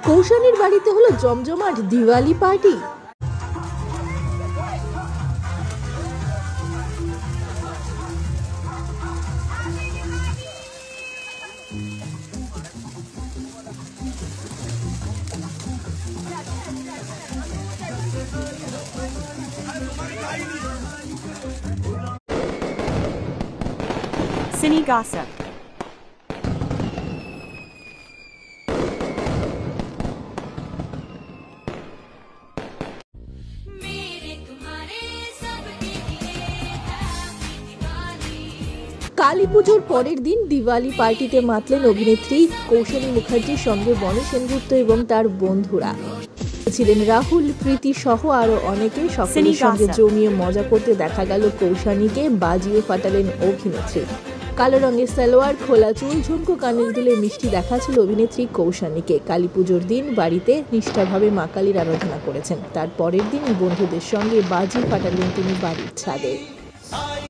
কৌশানীর বাড়িতে হলো জমজমাট Diwali party. Cine Gossip. Kali পুজোর পরের দিন দিওয়ালি পার্টিতে মাতলেন অভিনেত্রী কৌশানী মুখার্জির সঙ্গে বনি সেনগুপ্ত এবং তার বন্ধুরা ছিলেন রাহুল, প্রীতি সহ আরো অনেকে। সকলের সঙ্গে জমিয়ে মজা করতে দেখা গেল কৌশানীকে, বাজিয়ে ফাটালেন অভিনেত্রী। কালো রঙের সালোয়ার, খোলা চুল, ঝুমকো কানের দুলে মিষ্টি দেখাচ্ছিল অভিনেত্রী কৌশানীকে। কালী পুজোর দিন বাড়িতে নিষ্ঠাভাবে মা কালীর আরাধনা করেছেন। তার পরের দিন বন্ধুদের সঙ্গে বাজি ফাটালেন তিনি বাড়ির ছাদে।